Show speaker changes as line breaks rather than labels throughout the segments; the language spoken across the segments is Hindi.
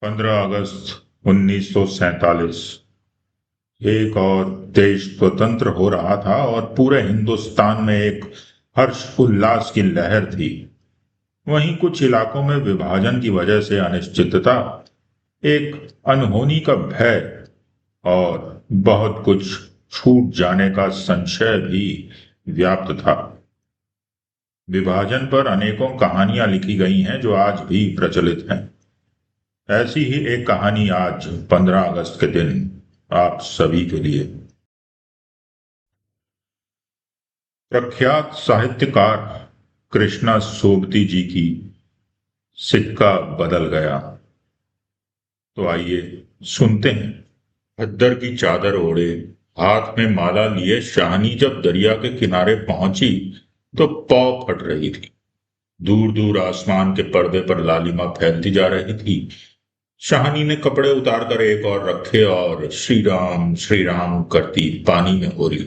15 अगस्त 1947। एक और देश स्वतंत्र हो रहा था और पूरे हिंदुस्तान में एक हर्ष उल्लास की लहर थी। वहीं कुछ इलाकों में विभाजन की वजह से अनिश्चितता, एक अनहोनी का भय और बहुत कुछ छूट जाने का संशय भी व्याप्त था। विभाजन पर अनेकों कहानियां लिखी गई हैं जो आज भी प्रचलित हैं। ऐसी ही एक कहानी आज 15 अगस्त के दिन आप सभी के लिए। प्रख्यात साहित्यकार कृष्णा सोबती जी की सिक्का बदल गया। तो आइए सुनते हैं। खद्दर की चादर ओढ़े, हाथ में माला लिए शाहनी जब दरिया के किनारे पहुंची तो पौ फट रही थी। दूर दूर आसमान के पर्दे पर लालिमा फैलती जा रही थी। शाहनी ने कपड़े उतारकर एक और रखे और श्री राम करती पानी में हो ली।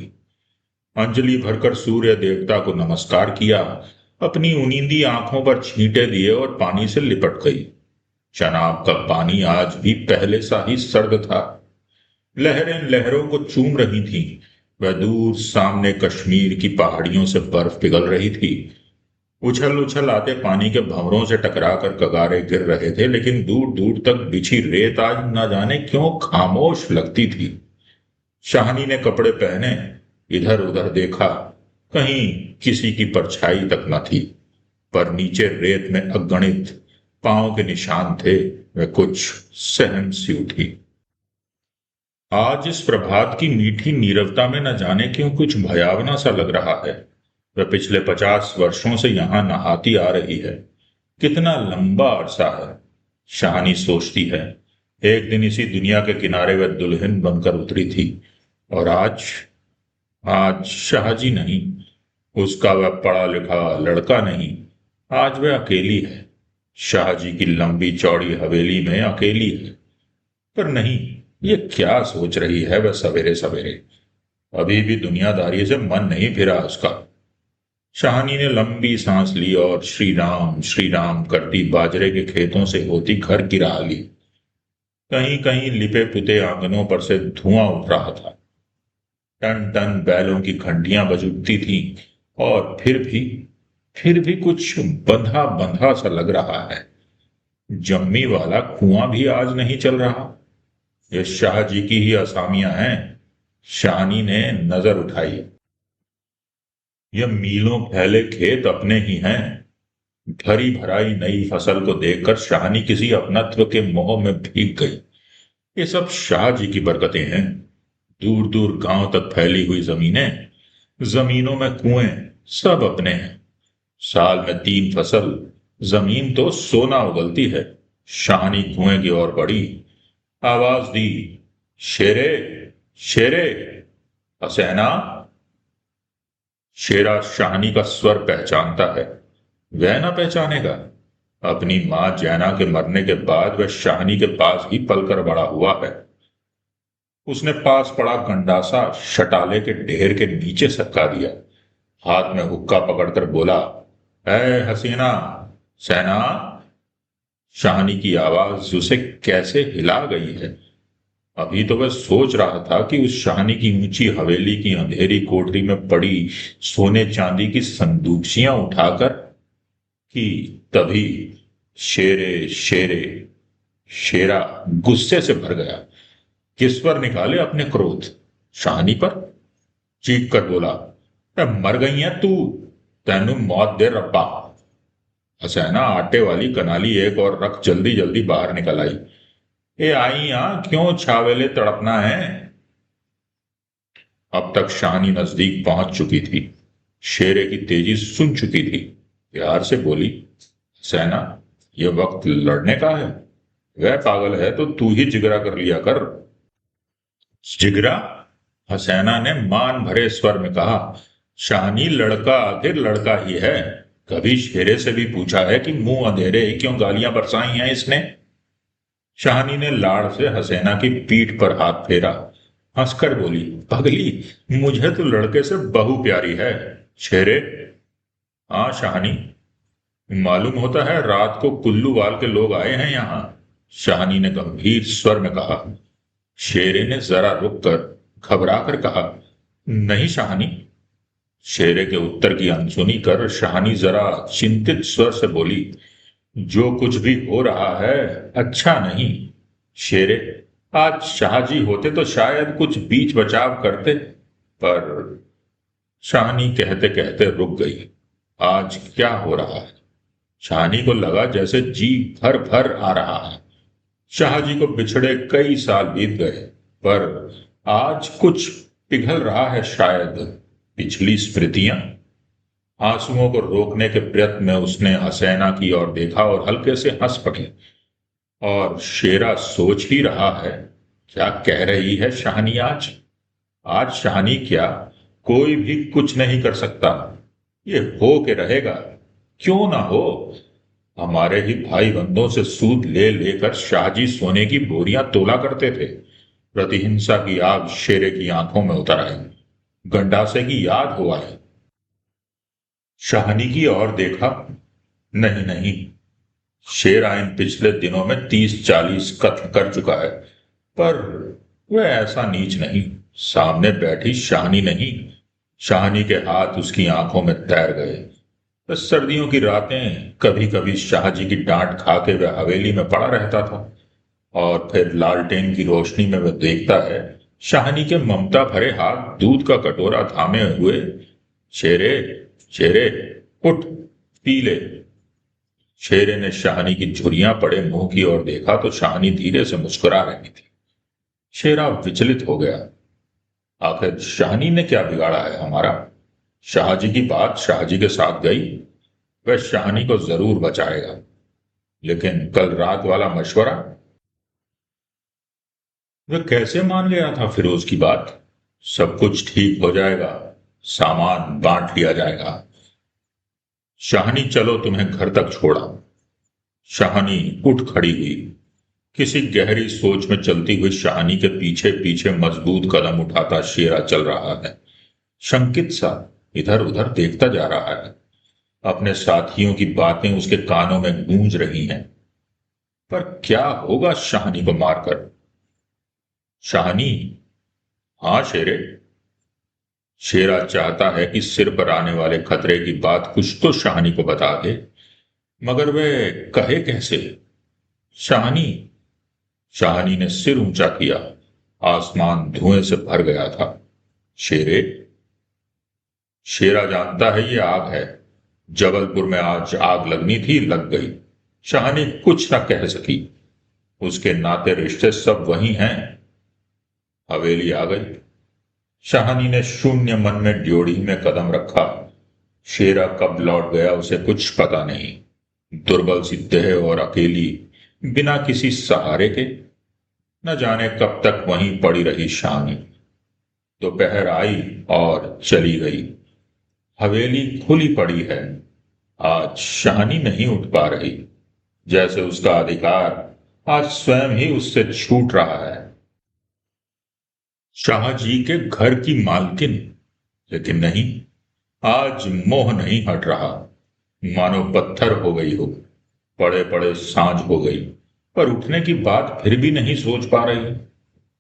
अंजलि भरकर सूर्य देवता को नमस्कार किया, अपनी उनींदी आंखों पर छींटे दिए और पानी से लिपट गई। चनाब का पानी आज भी पहले सा ही सर्द था। लहरें लहरों को चूम रही थीं। वह दूर सामने कश्मीर की पहाड़ियों से बर्फ पिघल रही थी। उछल उछल आते पानी के भंवरों से टकराकर कगारे गिर रहे थे, लेकिन दूर दूर तक बिछी रेत आज न जाने क्यों खामोश लगती थी। शाहनी ने कपड़े पहने, इधर उधर देखा, कहीं किसी की परछाई तक न थी। पर नीचे रेत में अगणित पांव के निशान थे। वह कुछ सहम सी उठी। आज इस प्रभात की मीठी नीरवता में न जाने क्यों कुछ भयावना सा लग रहा है। वह पिछले 50 वर्षों से यहां नहाती आ रही है। कितना लंबा अरसा है, शाहनी सोचती है। एक दिन इसी दुनिया के किनारे वह दुल्हन बनकर उतरी थी, और आज आज शाहजी नहीं, उसका वह पढ़ा लिखा लड़का नहीं, आज वह अकेली है। शाहजी की लंबी चौड़ी हवेली में अकेली है। पर नहीं, ये क्या सोच रही है वह सवेरे सवेरे। अभी भी दुनियादारी से मन नहीं फिरा उसका। शाहनी ने लंबी सांस ली और श्री राम करती बाजरे के खेतों से होती घर की राह ली। कहीं कहीं लिपे पुते आंगनों पर से धुआं उठ रहा था। टन टन बैलों की घंटियां बज उठती थी, और फिर भी कुछ बंधा बंधा सा लग रहा है। जम्मी वाला कुआं भी आज नहीं चल रहा। ये शाह जी की ही असामियां हैं। शाहनी ने नजर उठाई। ये मीलों फैले खेत अपने ही हैं। भरी भराई नई फसल को देखकर शाहनी किसी अपनत्व के मोह में भीग गई। ये सब शाह जी की बरकतें हैं। दूर दूर गांव तक फैली हुई जमीनें, जमीनों में कुएं, सब अपने हैं। साल में 3 फसल, जमीन तो सोना उगलती है। शाहनी कुएं की ओर बढ़ी, आवाज दी, शेरे, शेरे, हसैना। शेरा शाहनी का स्वर पहचानता है। वह ना पहचानेगा? अपनी मां जैना के मरने के बाद वह शाहनी के पास ही पलकर बड़ा हुआ है। उसने पास पड़ा गंडासा शटाले के ढेर के नीचे सटका दिया। हाथ में हुक्का पकड़कर बोला, ऐ हसीना, सेना। शाहनी की आवाज उसे कैसे हिला गई है। अभी तो वह सोच रहा था कि उस शाहनी की ऊंची हवेली की अंधेरी कोठरी में पड़ी सोने चांदी की संदूकशियां उठाकर, कि तभी शेरे शेरे शेरा गुस्से से भर गया। किस पर निकाले अपने क्रोध? शाहनी पर। चीख कर बोला, मर गई है तू, तेनू मौत दे रब्बा। हसैना आटे वाली कनाली एक और रख जल्दी जल्दी बाहर निकल आई। ए आई क्यों छावेले तड़पना है? अब तक शाहनी नजदीक पहुंच चुकी थी। शेरे की तेजी सुन चुकी थी। प्यार से बोली, सेना, यह वक्त लड़ने का है। वह पागल है तो तू ही जिगरा कर लिया कर। जिगरा? हसैना ने मान भरे स्वर में कहा। शाहनी, लड़का आखिर लड़का ही है। कभी शेरे से भी पूछा है कि मुंह अंधेरे क्यों गालियां बरसाई हैं इसने? शाहनी ने लाड़ से हसैना की पीठ पर हाथ फेरा। हंसकर बोली, पगली, मुझे तो लड़के से बहू प्यारी है। शेरे? हाँ शाहनी, मालूम होता है रात को कुल्लू वाल के लोग आए हैं यहां। शाहनी ने गंभीर स्वर में कहा। शेरे ने जरा रुककर घबरा कर कहा, नहीं शाहनी। शेरे के उत्तर की अनसुनी कर शाहनी जरा चिंतित स्वर से बोली, जो कुछ भी हो रहा है अच्छा नहीं। शेरे, आज शाहजी होते तो शायद कुछ बीच बचाव करते, पर शाहनी कहते कहते रुक गई। आज क्या हो रहा है? शाहनी को लगा जैसे जी भर भर आ रहा है। शाहजी को बिछड़े कई साल बीत गए, पर आज कुछ पिघल रहा है शायद पिछली स्मृतियां। आंसुओं को रोकने के प्रयत्न में उसने हसैना की ओर देखा और हल्के से हंस पड़ी। और शेरा सोच ही रहा है, क्या कह रही है शाहनी आज? आज शाहनी क्या, कोई भी कुछ नहीं कर सकता। ये हो के रहेगा, क्यों ना हो। हमारे ही भाई बंदों से सूद ले लेकर शाहजी सोने की बोरियां तोला करते थे। प्रतिहिंसा की आग शेरे की आंखों में उतर आई। गंडासे की याद हो आई। शाहनी की ओर देखा। नहीं नहीं, शेरा इन पिछले दिनों में 30-40 कत्ल कर चुका है, पर वह ऐसा नीच नहीं। सामने बैठी शाहनी नहीं। शाहनी के हाथ उसकी आंखों में तैर गए। बस सर्दियों की रातें कभी कभी शाहजी की डांट खा के वह हवेली में पड़ा रहता था, और फिर लालटेन की रोशनी में वह देखता है शाहनी के ममता भरे हाथ दूध का कटोरा थामे हुए। शेरे, शेरे, उठ, पी ले। शेरे ने शाहनी की झुर्रियां पड़े मुंह की ओर देखा तो शाहनी धीरे से मुस्कुरा रही थी। शेरा विचलित हो गया। आखिर शाहनी ने क्या बिगाड़ा है हमारा? शाहजी की बात शाहजी के साथ गई, वह शाहनी को जरूर बचाएगा। लेकिन कल रात वाला मशवरा, वह कैसे मान गया था फिरोज की बात? सब कुछ ठीक हो जाएगा, सामान बांट लिया जाएगा। शाहनी, चलो तुम्हें घर तक छोड़ा। शाहनी उठ खड़ी हुई। किसी गहरी सोच में चलती हुई शाहनी के पीछे पीछे मजबूत कदम उठाता शेरा चल रहा है। शंकित सा इधर उधर देखता जा रहा है। अपने साथियों की बातें उसके कानों में गूंज रही हैं। पर क्या होगा शाहनी को मारकर? शाहनी, हाँ शेरे। शेरा चाहता है कि सिर पर आने वाले खतरे की बात कुछ तो शाहनी को बता दे, मगर वह कहे कैसे? शाहनी। शाहनी ने सिर ऊंचा किया। आसमान धुएं से भर गया था। शेरे। शेरा जानता है ये आग है। जबलपुर में आज आग लगनी थी, लग गई। शाहनी कुछ न कह सकी। उसके नाते रिश्ते सब वही हैं। हवेली आ गई। शाहनी ने शून्य मन में ड्योढ़ी में कदम रखा। शेरा कब लौट गया उसे कुछ पता नहीं। दुर्बल सी देह और अकेली, बिना किसी सहारे के, न जाने कब तक वहीं पड़ी रही शाहनी। दोपहर आई और चली गई। हवेली खुली पड़ी है। आज शाहनी नहीं उठ पा रही, जैसे उसका अधिकार आज स्वयं ही उससे छूट रहा है। शाहजी के घर की मालकिन, लेकिन नहीं, आज मोह नहीं हट रहा। मानो पत्थर हो गई हो। पड़े पड़े सांझ हो गई, पर उठने की बात फिर भी नहीं सोच पा रही।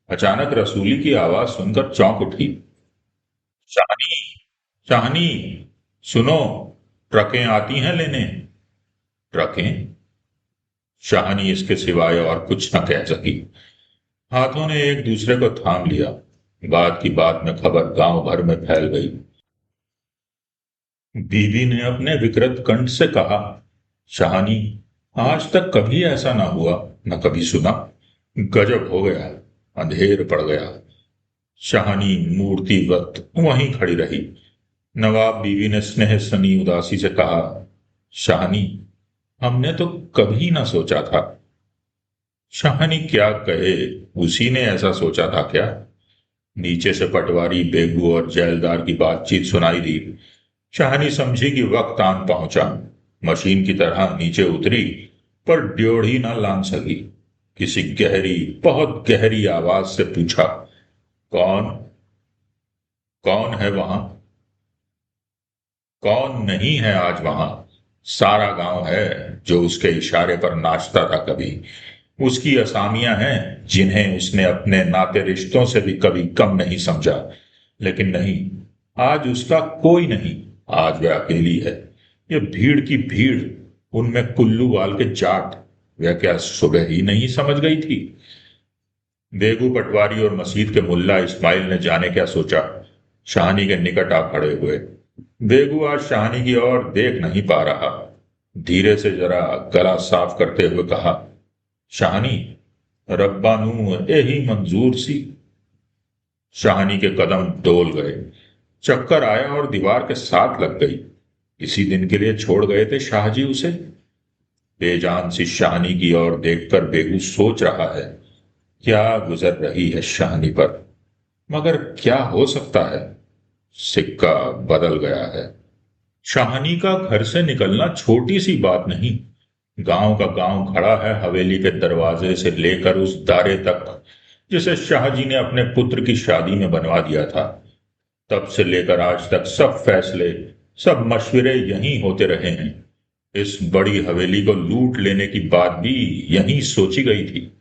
अचानक रसूली की आवाज सुनकर चौंक उठी। शाहनी, शाहनी, सुनो, ट्रकें आती हैं लेने। ट्रकें? शाहनी इसके सिवाय और कुछ न कह सकी। हाथों ने एक दूसरे को थाम लिया। बात की बात में खबर गांव भर में फैल गई। बीवी ने अपने विकृत कंठ से कहा, शाहनी, आज तक कभी ऐसा ना हुआ, न कभी सुना। गजब हो गया। अंधेर पड़ गया। शाहनी मूर्तिवत वहीं खड़ी रही। नवाब बीवी ने स्नेह सनी उदासी से कहा, शाहनी, हमने तो कभी ना सोचा था। शाहनी क्या कहे, उसी ने ऐसा सोचा था क्या? नीचे से पटवारी बेगू और जैलदार की बातचीत सुनाई दी। शाहनी समझी कि वक्त आन पहुंचा। मशीन की तरह नीचे उतरी, पर ड्योढ़ी न लान सकी। किसी गहरी, बहुत गहरी आवाज से पूछा, कौन? कौन है वहां? कौन नहीं है? आज वहां सारा गांव है जो उसके इशारे पर नाचता था कभी। उसकी असामियां हैं जिन्हें उसने अपने नाते रिश्तों से भी कभी कम नहीं समझा। लेकिन नहीं, आज उसका कोई नहीं। आज वह अकेली है। ये भीड़ की भीड़, उनमें कुल्लू वाल के जाट, वह क्या सुबह ही नहीं समझ गई थी? बेगू पटवारी और मस्जिद के मुल्ला इस्माइल ने जाने क्या सोचा, शाहनी के निकट आ खड़े हुए। बेगू आज शाहनी की ओर देख नहीं पा रहा। धीरे से जरा गला साफ करते हुए कहा, शाहनी, रब्बा नू यही मंजूर सी। शाहनी के कदम डोल गए, चक्कर आया और दीवार के साथ लग गई। इसी दिन के लिए छोड़ गए थे शाहजी उसे। बेजान सी शाहनी की ओर देखकर बेगू सोच रहा है, क्या गुजर रही है शाहनी पर। मगर क्या हो सकता है? सिक्का बदल गया है। शाहनी का घर से निकलना छोटी सी बात नहीं। गांव का गांव खड़ा है हवेली के दरवाजे से लेकर उस दारे तक जिसे शाहजी ने अपने पुत्र की शादी में बनवा दिया था। तब से लेकर आज तक सब फैसले, सब मशवरे यहीं होते रहे हैं। इस बड़ी हवेली को लूट लेने की बात भी यहीं सोची गई थी।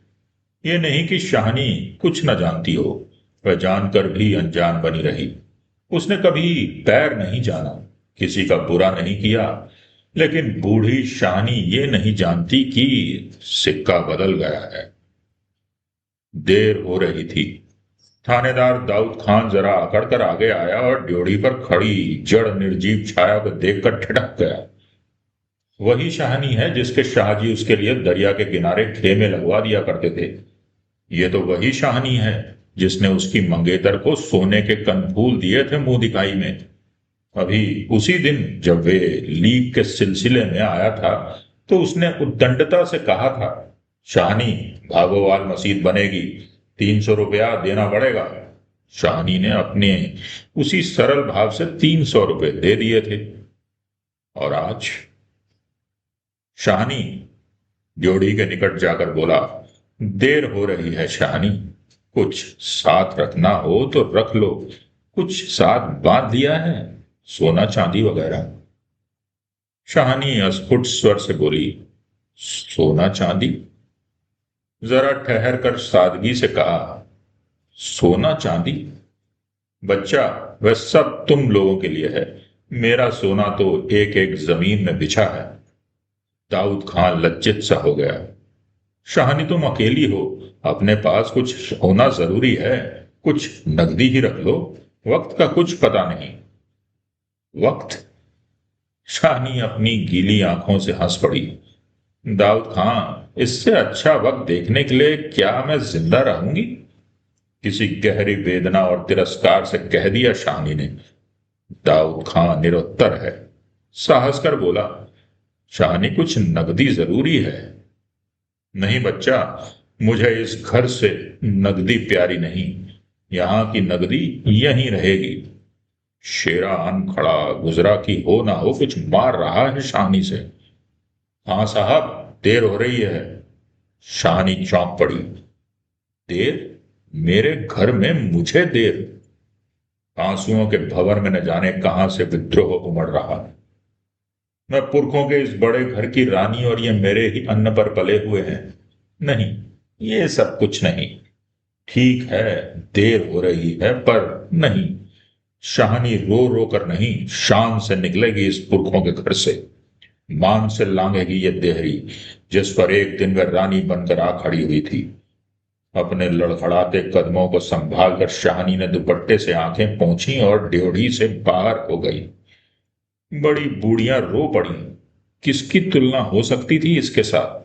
ये नहीं कि शाहनी कुछ न जानती हो, वह जानकर भी अनजान बनी रही। उसने कभी पैर नहीं जाना, किसी का बुरा नहीं किया। लेकिन बूढ़ी शाहनी ये नहीं जानती कि सिक्का बदल गया है। देर हो रही थी। थानेदार दाऊद खान जरा अकड़ कर आगे आया और ड्योढ़ी पर खड़ी जड़ निर्जीव छाया को देखकर ठिठक गया। वही शाहनी है जिसके शाहजी उसके लिए दरिया के किनारे खेमे लगवा दिया करते थे। ये तो वही शाहनी है जिसने उसकी मंगेतर को सोने के कनफूल दिए थे मुंह दिखाई में। अभी उसी दिन जब वे लीग के सिलसिले में आया था तो उसने उद्दंडता से कहा था, शाहनी, भागोवाल मस्जिद बनेगी, 300 रुपया देना पड़ेगा। शाहनी ने अपने उसी सरल भाव से 300 रुपये दे दिए थे। और आज शाहनी ड्योढ़ी के निकट जाकर बोला, देर हो रही है शाहनी, कुछ साथ रखना हो तो रख लो। कुछ साथ बांध लिया है, सोना चांदी वगैरह। शाहनी अस्फुट स्वर से बोली, सोना चांदी? जरा ठहर कर सादगी से कहा, सोना चांदी? बच्चा, वह सब तुम लोगों के लिए है। मेरा सोना तो एक एक जमीन में बिछा है। दाऊद खान लज्जित सा हो गया। शाहनी, तुम अकेली हो, अपने पास कुछ होना जरूरी है। कुछ नकदी ही रख लो, वक्त का कुछ पता नहीं। वक्त? शाहनी अपनी गीली आंखों से हंस पड़ी। दाऊद खान, इससे अच्छा वक्त देखने के लिए क्या मैं जिंदा रहूंगी? किसी गहरी वेदना और तिरस्कार से कह दिया शाहनी ने। दाऊद खान निरुत्तर है। साहस कर बोला, शाहनी, कुछ नकदी जरूरी है। नहीं बच्चा, मुझे इस घर से नगदी प्यारी नहीं। यहां की नगदी यहीं रहेगी। शेरा अन खड़ा गुजरा की हो ना हो कुछ मार रहा है शाहनी से। हाँ साहब, देर हो रही है। शाहनी चौंक पड़ी। देर? मेरे घर में मुझे देर? आंसुओं के भंवर में न जाने कहां से विद्रोह उमड़ रहा है। मैं पुरखों के इस बड़े घर की रानी और ये मेरे ही अन्न पर पले हुए हैं। नहीं, ये सब कुछ नहीं। ठीक है, देर हो रही है, पर नहीं। शाहनी रो रो कर नहीं, शान से निकलेगी इस पुरखों के घर से। मान से लांघेगी ये देहरी जिस पर एक दिन वह रानी बनकर आ खड़ी हुई थी। अपने लड़खड़ाते कदमों को संभाल कर शाहनी ने दुपट्टे से आंखें पोंछी और ड्योढ़ी से बाहर हो गई। बड़ी बूढ़ियां रो पड़ी। किसकी तुलना हो सकती थी इसके साथ?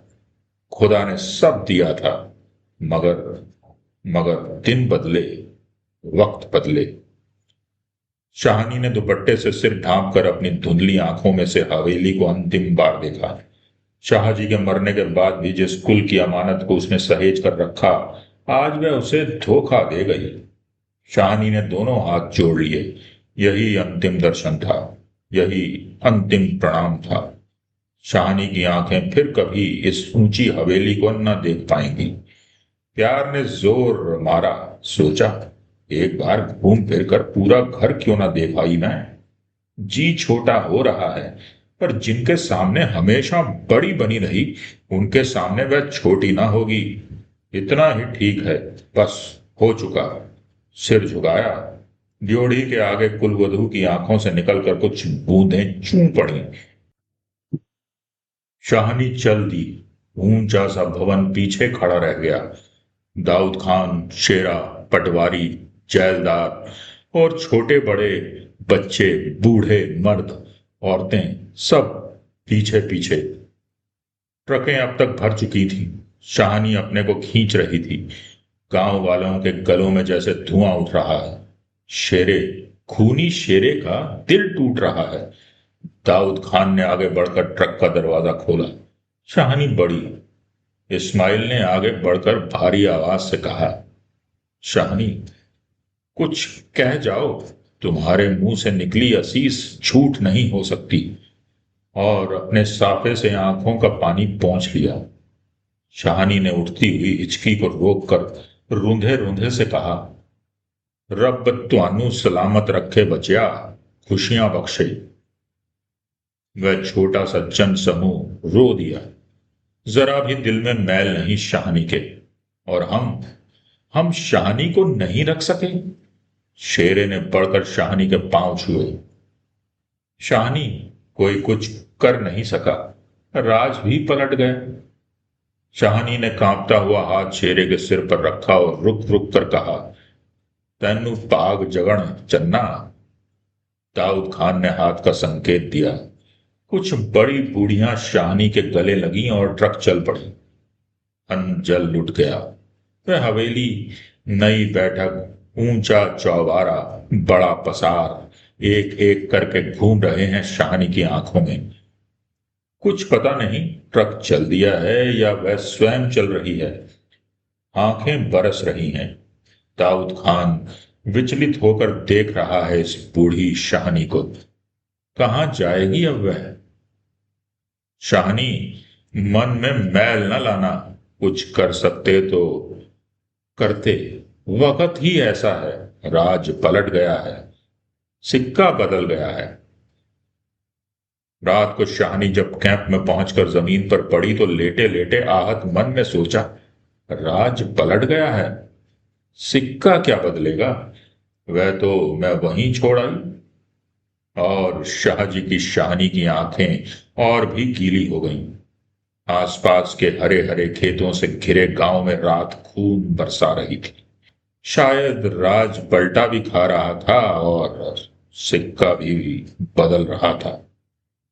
खुदा ने सब दिया था, मगर मगर दिन बदले, वक्त बदले। शाहनी ने दुपट्टे से सिर ढांप कर अपनी धुंधली आंखों में से हवेली को अंतिम बार देखा। शाहजी के मरने के बाद भी जिस कुल की अमानत को उसने सहेज कर रखा, आज वह उसे धोखा दे गई। शाहनी ने दोनों हाथ जोड़ लिए। यही अंतिम दर्शन था, यही अंतिम प्रणाम था। शाहनी की आंखें फिर कभी इस ऊंची हवेली को न देख पाएंगी। प्यार ने जोर मारा, सोचा, एक बार घूम फिर कर पूरा घर क्यों ना देख आई मैं। जी छोटा हो रहा है, पर जिनके सामने हमेशा बड़ी बनी रही, उनके सामने वह छोटी ना होगी। इतना ही ठीक है, बस हो चुका। सिर झुकाया। ड्योढ़ी के आगे कुलवधू की आंखों से निकलकर कुछ बूंदें चूं पड़ी। शाहनी चल दी। ऊंचा सा भवन पीछे खड़ा रह गया। दाऊद खान, शेरा, पटवारी, जैलदार और छोटे बड़े, बच्चे, बूढ़े, मर्द, औरतें, सब पीछे पीछे। ट्रकें अब तक भर चुकी थीं। शाहनी अपने को खींच रही थी। गांव वालों के गलों में जैसे धुआं उठ रहा है। शेरे, खूनी शेरे का दिल टूट रहा है। दाऊद खान ने आगे बढ़कर ट्रक का दरवाजा खोला। शाहनी बढ़ी। इस्माइल ने आगे बढ़कर भारी आवाज से कहा, शाहनी, कुछ कह जाओ। तुम्हारे मुंह से निकली असीस झूठ नहीं हो सकती। और अपने साफे से आंखों का पानी पोंछ लिया। शाहनी ने उठती हुई हिचकी को रोककर रूंधे रूंधे से कहा, रब त्वानू सलामत रखे बचिया, खुशियां बख्शे। वह छोटा सा जन समूह रो दिया। जरा भी दिल में मैल नहीं शाहनी के। और हम शाहनी को नहीं रख सके। शेरे ने बढ़कर शाहनी के पांव छुए। शाहनी, कोई कुछ कर नहीं सका। राज भी पलट गया। शाहनी ने कांपता हुआ हाथ शेरे के सिर पर रखा और रुक रुक कर कहा, तैनू पाग जगण चन्ना। दाऊद खान ने हाथ का संकेत दिया। कुछ बड़ी बूढ़ियां शाहनी के गले लगीं और ट्रक चल पड़ी। अन्न जल लुट गया। वह हवेली, नई बैठक, ऊंचा चौबारा, बड़ा पसार एक एक करके घूम रहे हैं शाहनी की आंखों में। कुछ पता नहीं ट्रक चल दिया है या वह स्वयं चल रही है। आंखें बरस रही हैं। दाऊद खान विचलित होकर देख रहा है इस बूढ़ी शाहनी को। कहां जाएगी अब वह? शाहनी, मन में मैल न लाना। कुछ कर सकते तो करते। वक्त ही ऐसा है। राज पलट गया है। सिक्का बदल गया है। रात को शाहनी जब कैंप में पहुंचकर जमीन पर पड़ी तो लेटे लेटे आहत मन में सोचा, राज पलट गया है। सिक्का क्या बदलेगा? वह तो मैं वहीं छोड़ आई। और शाहजी की शाहनी की आंखें और भी गीली हो गईं। आसपास के हरे हरे खेतों से घिरे गांव में रात खून बरसा रही थी। शायद राज पलटा भी खा रहा था और सिक्का भी बदल रहा था।